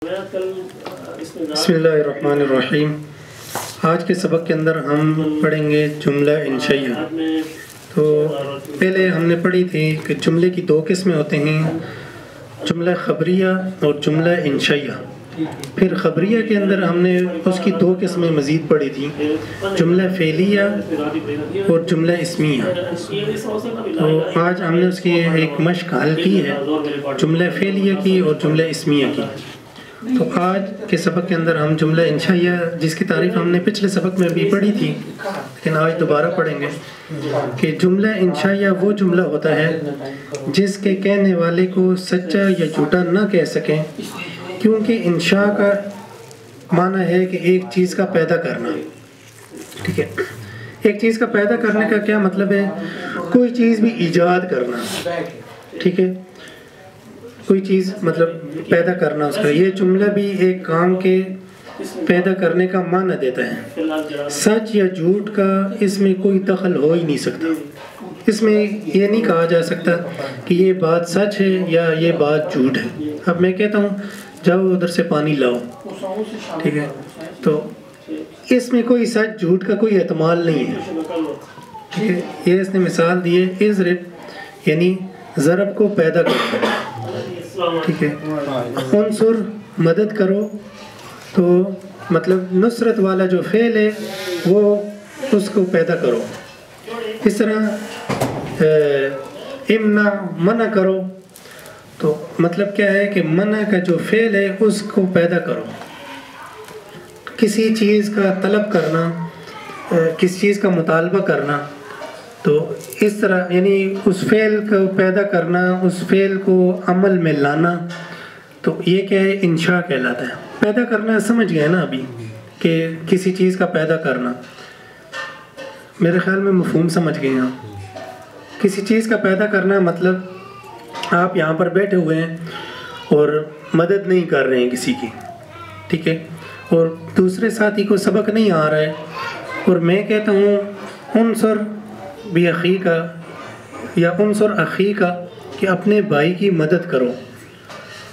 بسم اللہ الرحمن الرحیم۔ آج کے سبق کے اندر ہم پڑھیں گے جملہ انشائیہ۔ تو پہلے ہم نے پڑھی تھی کہ جملے کی دو قسمیں ہوتے ہیں، جملہ خبریہ اور جملہ انشائیہ۔ پھر خبریہ کے اندر ہم نے اس کی دو قسمیں مزید پڑھی تھیں، جملہ فعلیہ اور جملہ اسمیہ۔ تو آج ہم نے اس کی ایک مشق حل کی ہے، جملہ فعلیہ کی اور جملہ اسمیہ کی۔ تو آج کے سبق کے اندر ہم جملہ انشائیہ، جس کی تعریف ہم نے پچھلے سبق میں بھی پڑھی تھی لیکن آج دوبارہ پڑھیں گے، کہ جملہ انشائیہ وہ جملہ ہوتا ہے جس کے کہنے والے کو سچا یا جھوٹا نہ کہہ سکیں، کیونکہ انشاء کا معنی ہے کہ ایک چیز کا پیدا کرنا۔ ٹھیک ہے، ایک چیز کا پیدا کرنے کا کیا مطلب ہے؟ کوئی چیز بھی ایجاد کرنا۔ ٹھیک ہے، کوئی چیز مطلب پیدا کرنا اس کا۔ یہ جملہ بھی ایک کام کے پیدا کرنے کا معنی دیتا ہے۔ سچ یا جھوٹ کا اس میں کوئی دخل ہو ہی نہیں سکتا۔ اس میں یہ نہیں کہا جا سکتا کہ یہ بات سچ ہے یا یہ بات جھوٹ ہے۔ اب میں کہتا ہوں جاؤ ادھر سے پانی لاؤ، ٹھیک ہے، تو اس میں کوئی سچ جھوٹ کا کوئی احتمال نہیں ہے۔ ٹھیک ہے، یہ اس نے مثال دی ہے، اضرب یعنی ضرب کو پیدا کرو۔ ٹھیک ہے، انصر مدد کرو، تو مطلب نصرت والا جو فعل ہے وہ اس کو پیدا کرو۔ اس طرح امنع منع کرو، تو مطلب کیا ہے کہ منع کا جو فعل ہے اس کو پیدا کرو۔ کسی چیز کا طلب کرنا، کسی چیز کا مطالبہ کرنا، تو اس طرح یعنی اس فعل کو پیدا کرنا، اس فعل کو عمل میں لانا، تو یہ کیا ہے؟ انشاء کہلاتا ہے۔ پیدا کرنا سمجھ گئے نا ابھی، کہ کسی چیز کا پیدا کرنا، میرے خیال میں مفہوم سمجھ گئے ہیں آپ۔ کسی چیز کا پیدا کرنا مطلب آپ یہاں پر بیٹھے ہوئے ہیں اور مدد نہیں کر رہے ہیں کسی کی، ٹھیک ہے، اور دوسرے ساتھی کو سبق نہیں آ رہا ہے، اور میں کہتا ہوں انصر بھی اخی کا یا انصر اخی کا، کہ اپنے بھائی کی مدد کرو۔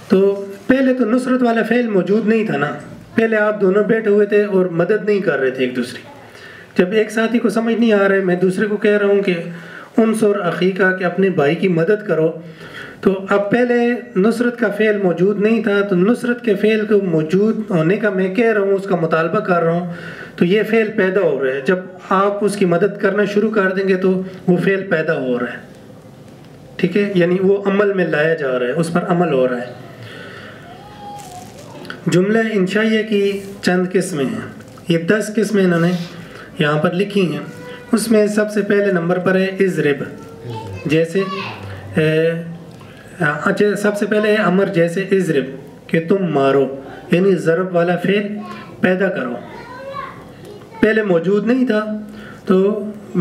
تو پہلے تو نصرت والا فعل موجود نہیں تھا نا، پہلے آپ دونوں بیٹھے ہوئے تھے اور مدد نہیں کر رہے تھے ایک دوسرے۔ جب ایک ساتھی کو سمجھ نہیں آ رہا ہے، میں دوسرے کو کہہ رہا ہوں کہ انصر اخی کا، کہ اپنے بھائی کی مدد کرو، تو اب پہلے نصرت کا فعل موجود نہیں تھا، تو نصرت کے فعل کو موجود ہونے کا میں کہہ رہا ہوں، اس کا مطالبہ کر رہا ہوں، تو یہ فعل پیدا ہو رہا ہے۔ جب آپ اس کی مدد کرنا شروع کر دیں گے تو وہ فعل پیدا ہو رہا ہے، ٹھیک ہے، یعنی وہ عمل میں لایا جا رہا ہے، اس پر عمل ہو رہا ہے۔ جملہ انشائیہ کی چند قسمیں ہیں، یہ 10 قسمیں انہوں نے یہاں پر لکھی ہیں۔ اس میں سب سے پہلے نمبر پر ہے اضرب، جیسے سب سے پہلے ہے امر، جیسے اضرب کہ تم مارو، یعنی ضرب والا فعل پیدا کرو۔ پہلے موجود نہیں تھا، تو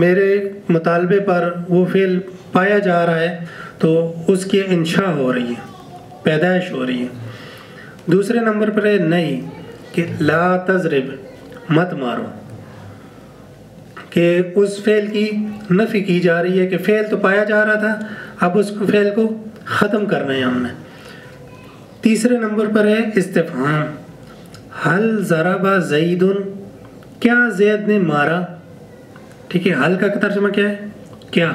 میرے مطالبے پر وہ فعل پایا جا رہا ہے، تو اس کی انشاء ہو رہی ہے، پیدائش ہو رہی ہے۔ دوسرے نمبر پر ہے نہیں، کہ لا تضرب مت مارو، کہ اس فعل کی نفی کی جا رہی ہے، کہ فعل تو پایا جا رہا تھا، اب اس فعل کو ختم کرنا ہے ہم نے۔ تیسرے نمبر پر ہے استفہام، حل ضرب زید، کیا زید نے مارا؟ ٹھیک ہے، حل کا ترجمہ کیا ہے؟ کیا،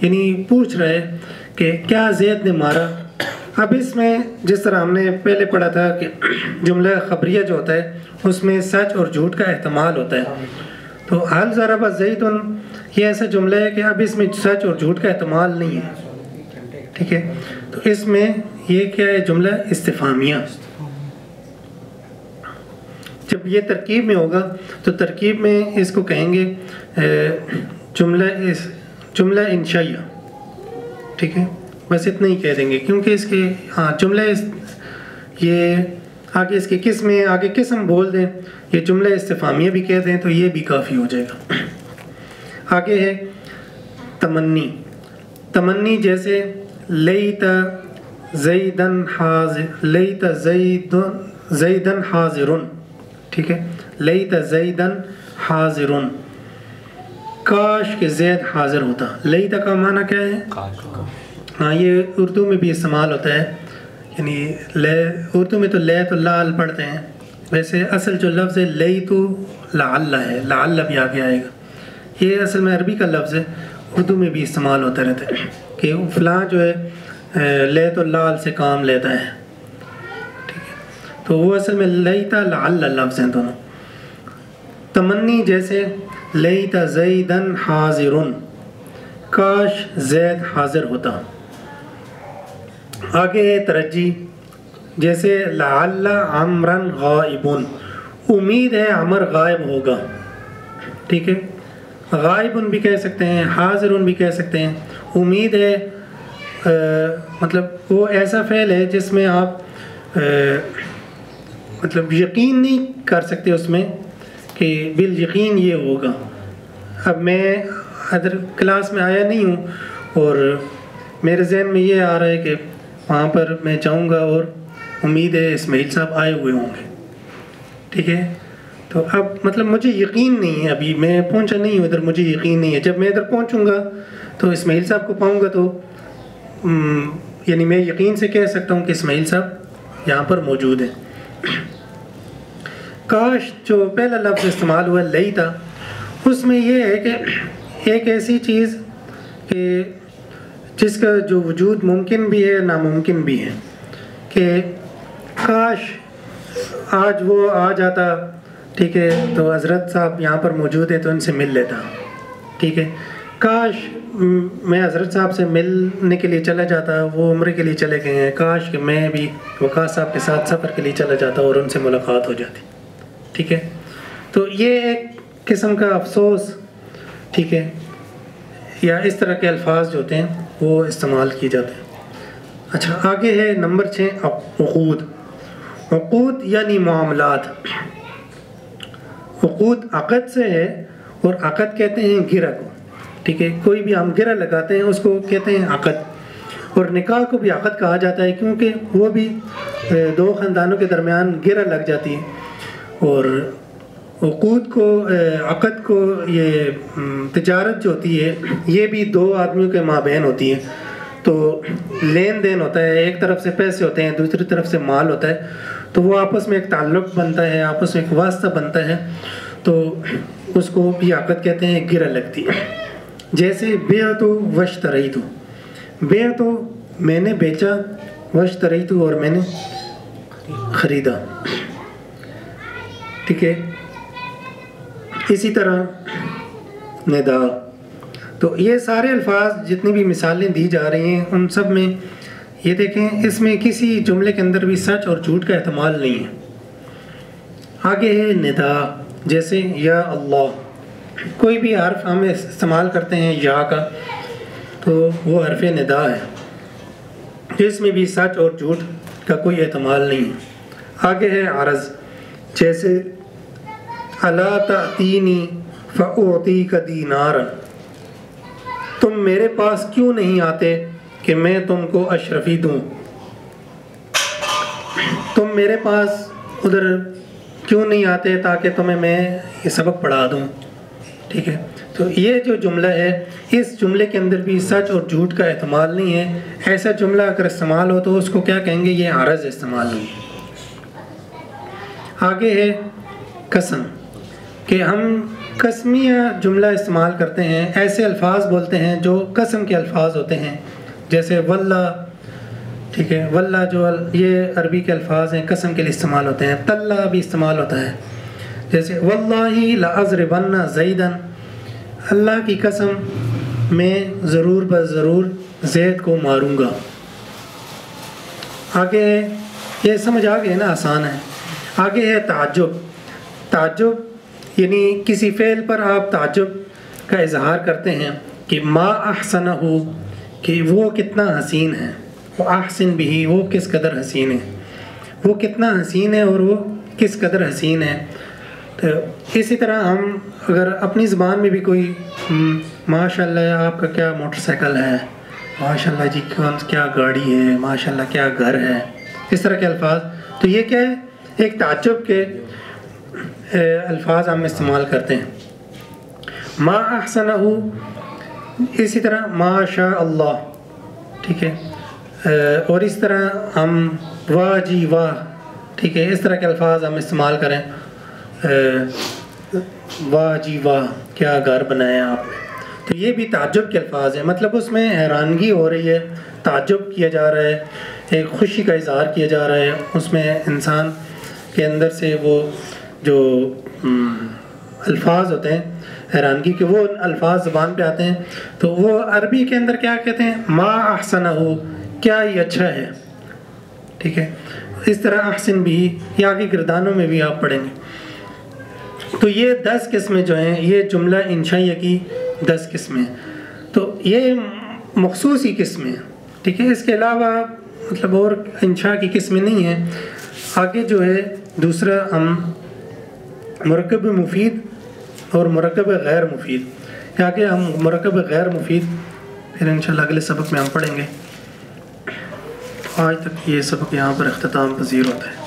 یعنی پوچھ رہے کہ کیا زید نے مارا۔ اب اس میں جس طرح ہم نے پہلے پڑھا تھا کہ جملہ خبریہ جو ہوتا ہے اس میں سچ اور جھوٹ کا احتمال ہوتا ہے، تو حل ضرب زید یہ ایسا جملہ ہے کہ اب اس میں سچ اور جھوٹ کا احتمال نہیں ہے، ٹھیک ہے، تو اس میں یہ کیا ہے؟ جملہ استفہامیہ۔ جب یہ ترکیب میں ہوگا تو ترکیب میں اس کو کہیں گے جملہ انشائیہ، ٹھیک ہے، بس اتنا ہی کہہ دیں گے، کیونکہ اس کے جملہ یہ آگے اس کی قسمیں آگے قسم بول دیں، یہ جملہ استفہامیہ بھی کہہ دیں تو یہ بھی کافی ہو جائے گا۔ آگے ہے تمنی، تمنی جیسے لیت زیدن حاضر، لیت زیدن حاضرن، ٹھیک ہے، لیت زیدن حاضرن، کاش کہ زید حاضر ہوتا۔ لیت کا معنی کیا ہے؟ ہاں، یہ اردو میں بھی استعمال ہوتا ہے، یعنی لے اردو میں تو لے تو لال پڑھتے ہیں، ویسے اصل جو لفظ ہے لئی تو لعل ہے، لعل بھی آگے آئے گا، یہ اصل میں عربی کا لفظ ہے، اردو میں بھی استعمال ہوتا رہتا ہے کہ فلاں جو ہے لے تو لال سے کام لیتا ہے، ٹھیک ہے، تو وہ اصل میں لیتا لعل لفظ ہیں دونوں۔ تمنی جیسے لیتا زیدن حاضرن، کاش زید حاضر ہوتا۔ آگے ہے ترجی، جیسے لعل عمرن غائبن، امید ہے عمر غائب ہوگا، ٹھیک ہے، غائبن بھی کہہ سکتے ہیں، حاضرن بھی کہہ سکتے ہیں، امید ہے مطلب وہ ایسا فعل ہے جس میں آپ مطلب یقین نہیں کر سکتے اس میں کہ بالیقین یہ ہوگا۔ اب میں ادھر کلاس میں آیا نہیں ہوں اور میرے ذہن میں یہ آ رہا ہے کہ وہاں پر میں جاؤں گا اور امید ہے اسماعیل صاحب آئے ہوئے ہوں گے، ٹھیک ہے، تو اب مطلب مجھے یقین نہیں ہے، ابھی میں پہنچا نہیں ہوں ادھر، مجھے یقین نہیں ہے، جب میں ادھر پہنچوں گا تو اسماعیل صاحب کو پاؤں گا تو یعنی میں یقین سے کہہ سکتا ہوں کہ اسماعیل صاحب یہاں پر موجود ہیں۔ کاش جو پہلا لفظ استعمال ہوا لیتا، اس میں یہ ہے کہ ایک ایسی چیز کہ جس کا جو وجود ممکن بھی ہے ناممکن بھی ہے، کہ کاش آج وہ آ جاتا، ٹھیک ہے، تو حضرت صاحب یہاں پر موجود ہے تو ان سے مل لیتا، ٹھیک ہے، کاش میں حضرت صاحب سے ملنے کے لیے چلا جاتا، وہ عمرے کے لیے چلے گئے ہیں، کاش کہ میں بھی وقاص صاحب کے ساتھ سفر کے لیے چلا جاتا اور ان سے ملاقات ہو جاتی، ٹھیک ہے، تو یہ ایک قسم کا افسوس، ٹھیک ہے، یا اس طرح کے الفاظ جو ہوتے ہیں وہ استعمال کیے جاتے ہیں۔ اچھا، آگے ہے نمبر 6 عقود۔ عقود یعنی معاملات۔ عقود عقد سے ہے، اور عقد کہتے ہیں گرہ کو، ٹھیک ہے، کوئی بھی ہم گرہ لگاتے ہیں اس کو کہتے ہیں عقد، اور نکاح کو بھی عقد کہا جاتا ہے کیونکہ وہ بھی دو خاندانوں کے درمیان گرہ لگ جاتی ہے۔ اور عقود کو عقد کو یہ تجارت جو ہوتی ہے یہ بھی دو آدمیوں کے مابین ہوتی ہے، تو لین دین ہوتا ہے، ایک طرف سے پیسے ہوتے ہیں دوسری طرف سے مال ہوتا ہے، تو وہ آپس میں ایک تعلق بنتا ہے، آپس میں ایک واسطہ بنتا ہے، تو اس کو بھی عقد کہتے ہیں، گرہ لگتی ہے۔ جیسے بیعت واشتریت، بیعت میں نے بیچا، واشتریت اور میں نے خریدا، ٹھیک ہے، اسی طرح ندا۔ تو یہ سارے الفاظ جتنی بھی مثالیں دی جا رہی ہیں ان سب میں یہ دیکھیں، اس میں کسی جملے کے اندر بھی سچ اور جھوٹ کا احتمال نہیں ہے۔ آگے ہے ندا، جیسے یا اللہ، کوئی بھی حرف ہم استعمال کرتے ہیں یا کا تو وہ حرف ندا ہے، جس میں بھی سچ اور جھوٹ کا کوئی احتمال نہیں ہے۔ آگے ہے عرض، جیسے الا تأتینی فأعطیک دینارا، تم میرے پاس کیوں نہیں آتے کہ میں تم کو اشرفی دوں، تم میرے پاس ادھر کیوں نہیں آتے تاکہ تمہیں میں یہ سبق پڑھا دوں، ٹھیک ہے، تو یہ جو جملہ ہے اس جملے کے اندر بھی سچ اور جھوٹ کا احتمال نہیں ہے۔ ایسا جملہ اگر استعمال ہو تو اس کو کیا کہیں گے، یہ عرض استعمال ہوگی۔ آگے ہے قسم، کہ ہم قسمیہ جملہ استعمال کرتے ہیں، ایسے الفاظ بولتے ہیں جو قسم کے الفاظ ہوتے ہیں، جیسے واللہ، ٹھیک ہے، واللہ جو یہ عربی کے الفاظ ہیں قسم کے لیے استعمال ہوتے ہیں، تاللہ بھی استعمال ہوتا ہے، جیسے واللہ لأضربن زیدن، اللہ کی قسم میں ضرور بضرور زید کو ماروں گا۔ آگے ہے، یہ سمجھ آ گئے نا، آسان ہے۔ آگے ہے تعجب۔ تعجب یعنی کسی فعل پر آپ تعجب کا اظہار کرتے ہیں کہ ما احسنہ، کہ وہ کتنا حسین ہے، وہ احسن بھی، وہ کس قدر حسین ہے، وہ کتنا حسین ہے اور وہ کس قدر حسین ہے۔ تو اسی طرح ہم اگر اپنی زبان میں بھی کوئی ماشاء اللہ آپ کا کیا موٹر سائیکل ہے، ماشاء اللہ جی کیا گاڑی ہے، ماشاء اللہ کیا گھر ہے، اس طرح کے الفاظ، تو یہ کیا ہے، ایک تعجب کے الفاظ ہم استعمال کرتے ہیں۔ ما احسنہ، اسی طرح ما شاء اللہ، ٹھیک ہے، اور اس طرح ہم واہ جی واہ، ٹھیک ہے، اس طرح کے الفاظ ہم استعمال کریں، واہ جی واہ کیا گھر بنایا آپ نے، تو یہ بھی تعجب کے الفاظ ہیں، مطلب اس میں حیرانگی ہو رہی ہے، تعجب کیا جا رہا ہے، ایک خوشی کا اظہار کیا جا رہا ہے، اس میں انسان کے اندر سے وہ جو الفاظ ہوتے ہیں حیرانگی کے، وہ الفاظ زبان پہ آتے ہیں، تو وہ عربی کے اندر کیا کہتے ہیں، ما احسنہ، کیا یہ اچھا ہے، ٹھیک ہے، اس طرح احسن بھی یہ آگے گردانوں میں بھی آپ پڑھیں گے۔ تو یہ 10 قسمیں جو ہیں، یہ جملہ انشائیہ کی 10 قسمیں ہیں، تو یہ مخصوص ہی قسمیں ہیں، ٹھیک ہے، اس کے علاوہ مطلب اور انشاء کی قسمیں نہیں ہیں۔ آگے جو ہے دوسرا ہم مرکب مفید اور مرکب غیر مفید، آگے ہم مرکب غیر مفید پھر انشاءاللہ اگلے سبق میں ہم پڑھیں گے۔ آج تک یہ سبق یہاں پر اختتام پذیر ہوتا ہے۔